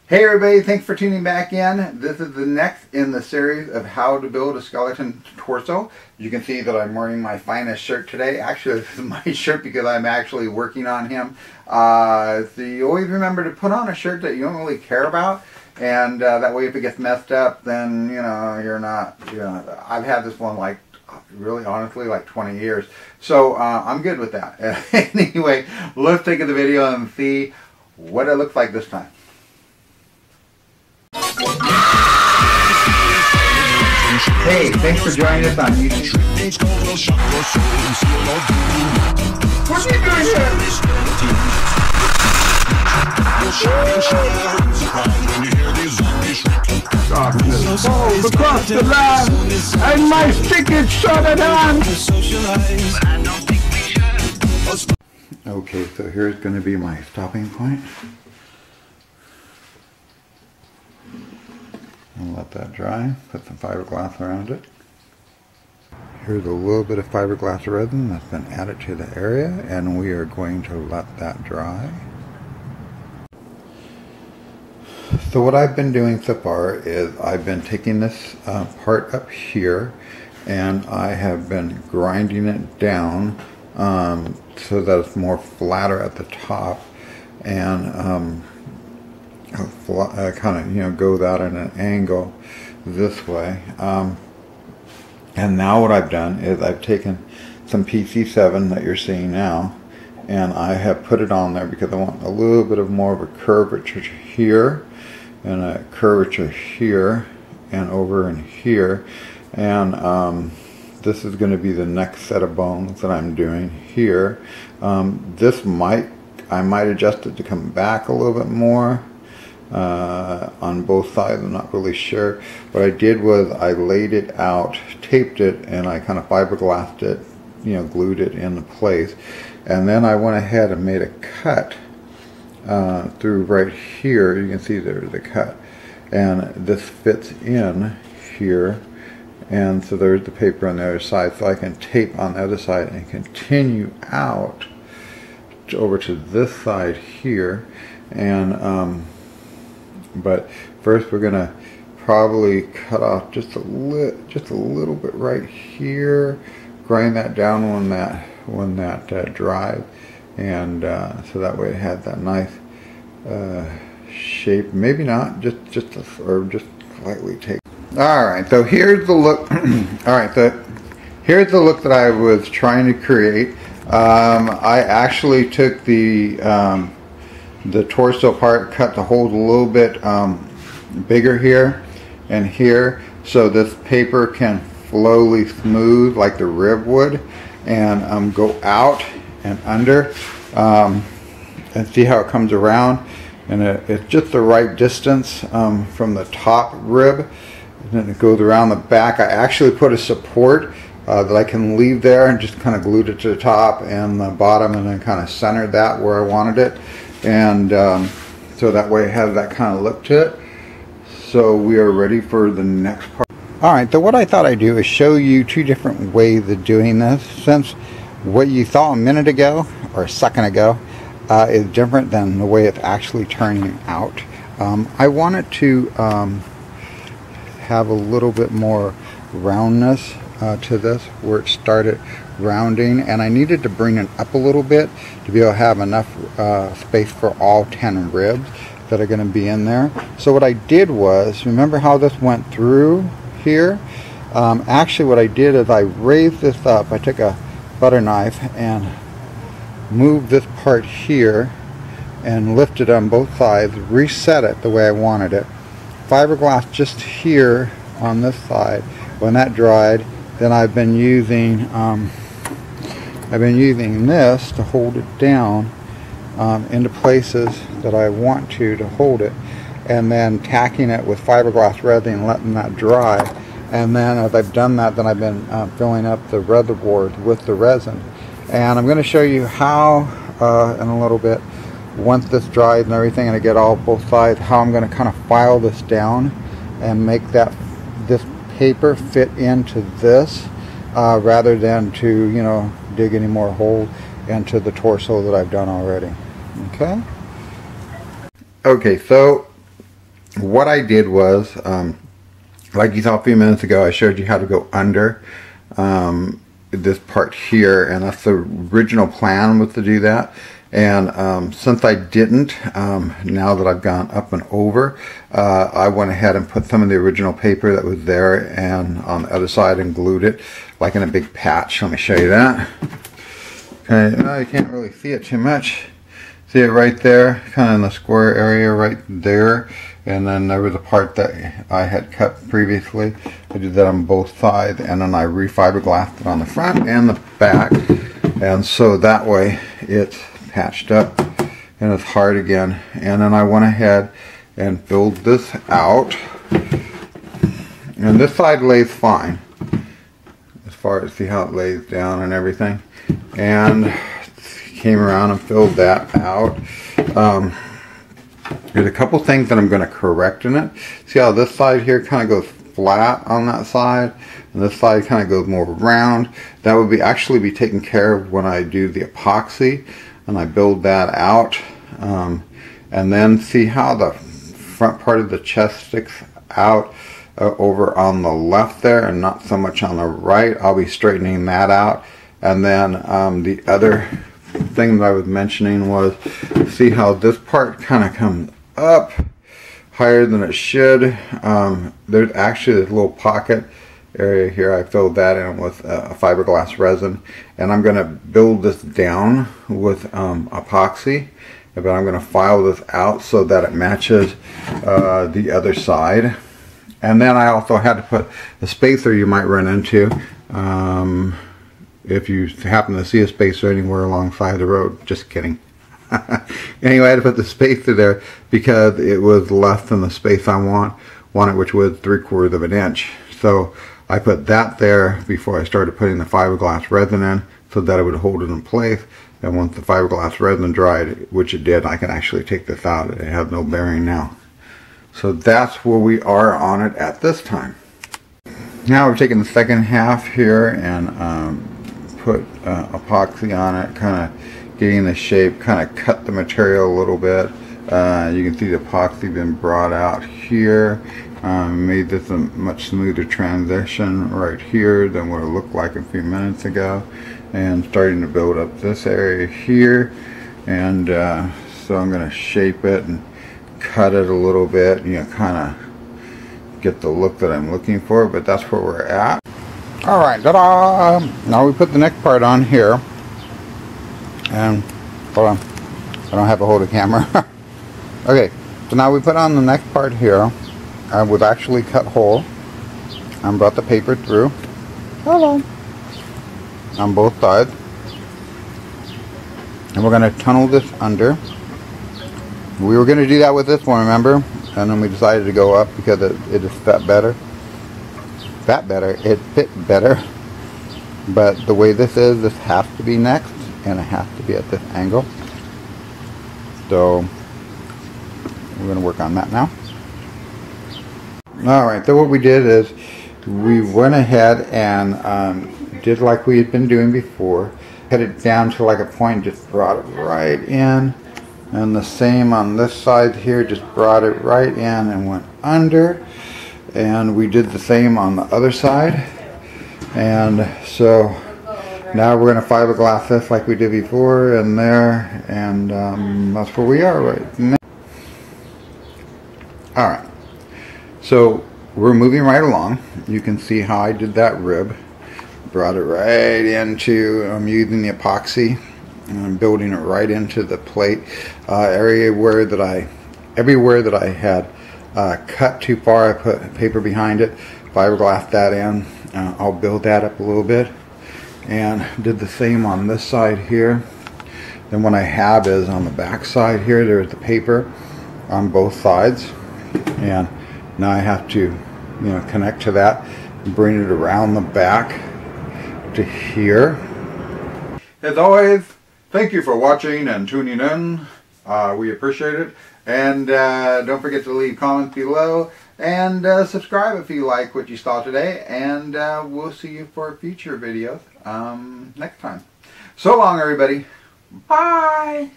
Hey everybody, thanks for tuning back in. This is the next in the series of how to build a skeleton torso. You can see that I'm wearing my finest shirt today. Actually, this is my shirt because I'm actually working on him. So you always remember to put on a shirt that you don't really care about. And that way if it gets messed up, then, you know, you're not, I've had this one like, really honestly, like 20 years. So I'm good with that. Anyway, let's take the video and see what it looks like this time. Hey, thanks for joining us on YouTube. What are you doing here? Oh, across the line, and my stick is shorter than. Okay, so here's going to be my stopping point. And let that dry, put some fiberglass around it. Here's a little bit of fiberglass resin that's been added to the area, and we are going to let that dry. So what I've been doing so far is I've been taking this part up here and I have been grinding it down so that it's more flatter at the top, and kind of, go that at an angle this way. And now what I've done is I've taken some PC7 that you're seeing now, and I have put it on there because I want a little bit of more of a curvature here and a curvature here and over in here. And this is going to be the next set of bones that I'm doing here. I might adjust it to come back a little bit more on both sides. I'm not really sure. What I did was I laid it out, taped it, and I kind of fiberglassed it, glued it into place. And then I went ahead and made a cut through right here. You can see there's a cut, and this fits in here, and so there's the paper on the other side, so I can tape on the other side and continue out over to this side here. And but first we're gonna probably cut off just a little bit right here, grind that down when that dries, and so that way it has that nice shape. Maybe not, just slightly take. All right, so here's the look. All right, so here's the look that I was trying to create. I actually took the torso part, cut the holes a little bit bigger here and here, so this paper can slowly smooth like the rib would, and go out and under, and see how it comes around. And it's just the right distance from the top rib, and then it goes around the back. I actually put a support that I can leave there and just kind of glued it to the top and the bottom, and then kind of centered that where I wanted it. And so that way it has that kind of look to it. So we are ready for the next part. Alright, so what I thought I'd do is show you two different ways of doing this, since what you saw a minute ago or a second ago is different than the way it's actually turning out. I wanted to have a little bit more roundness to this, where it started rounding, and I needed to bring it up a little bit to be able to have enough space for all 10 ribs that are going to be in there. So what I did was, remember how this went through here? Actually what I did is I raised this up. I took a butter knife and moved this part here and lifted on both sides, reset it the way I wanted it. Fiberglass just here on this side. When that dried, then I've been using this to hold it down into places that I want to hold it, and then tacking it with fiberglass resin and letting that dry. And then as I've done that, then I've been filling up the reservoirs with the resin. And I'm going to show you how in a little bit, once this dries and everything and I get all both sides, how I'm going to kind of file this down and make this paper fit into this rather than to dig any more holes into the torso that I've done already. Okay, so what I did was, like you saw a few minutes ago, I showed you how to go under this part here, and that's the original plan, was to do that. And since I didn't, now that I've gone up and over, I went ahead and put some of the original paper that was there and on the other side and glued it like in a big patch. Let me show you that. Okay, you can't really see it too much. See it right there, kind of in the square area right there. And then there was a part that I had cut previously. I did that on both sides, and then I refiberglassed it on the front and the back. And so that way it's patched up and it's hard again. And then I went ahead and filled this out. And this side lays fine, as far as see how it lays down and everything. And came around and filled that out. There's a couple things that I'm going to correct in it. See how this side here kind of goes flat on that side, and this side kind of goes more round. That would actually be taken care of when I do the epoxy and I build that out. And then see how the front part of the chest sticks out over on the left there and not so much on the right. I'll be straightening that out. And then the other thing that I was mentioning was, see how this part kind of comes up higher than it should. There's actually this little pocket area here. I filled that in with a fiberglass resin, and I'm going to build this down with epoxy, but I'm going to file this out so that it matches the other side. And then I also had to put a spacer you might run into if you happen to see a spacer anywhere alongside the road. Just kidding. Anyway, I had to put the spacer there because it was less than the space I wanted, which was 3/4 of an inch. So I put that there before I started putting the fiberglass resin in, so that it would hold it in place. And once the fiberglass resin dried, which it did, I can actually take this out. It has no bearing now. So that's where we are on it at this time. Now we're taking the second half here and put epoxy on it, kind of getting the shape, kind of cut the material a little bit. You can see the epoxy been brought out here. Made this a much smoother transition right here than what it looked like a few minutes ago, and starting to build up this area here. And so I'm going to shape it and cut it a little bit, you know, kind of get the look that I'm looking for. But that's where we're at. Alright, ta-da! Now we put the neck part on here. And, hold on, I don't have a hold of camera. Okay, so now we put on the neck part here. We've actually cut hole and brought the paper through. Hello! On both sides. And we're going to tunnel this under. We were going to do that with this one, remember? And then we decided to go up because it just fit better. It fit better. But the way this is, this has to be next, and it has to be at this angle. So we're going to work on that now. Alright, so what we did is we went ahead and did like we had been doing before. Cut it down to like a point, just brought it right in. And the same on this side here, just brought it right in and went under. And we did the same on the other side. And so now we're going to fiberglass this like we did before and there. And that's where we are right now. Alright. So we're moving right along. You can see how I did that rib. Brought it right into, I'm using the epoxy. And I'm building it right into the plate area everywhere that I had cut too far. I put paper behind it, fiberglass that in. I'll build that up a little bit, and did the same on this side here. Then what I have is on the back side here, there's the paper on both sides, and now I have to, you know, connect to that and bring it around the back to here. As always, thank you for watching and tuning in. We appreciate it. And don't forget to leave comments below. And subscribe if you like what you saw today. And we'll see you for future videos next time. So long, everybody. Bye.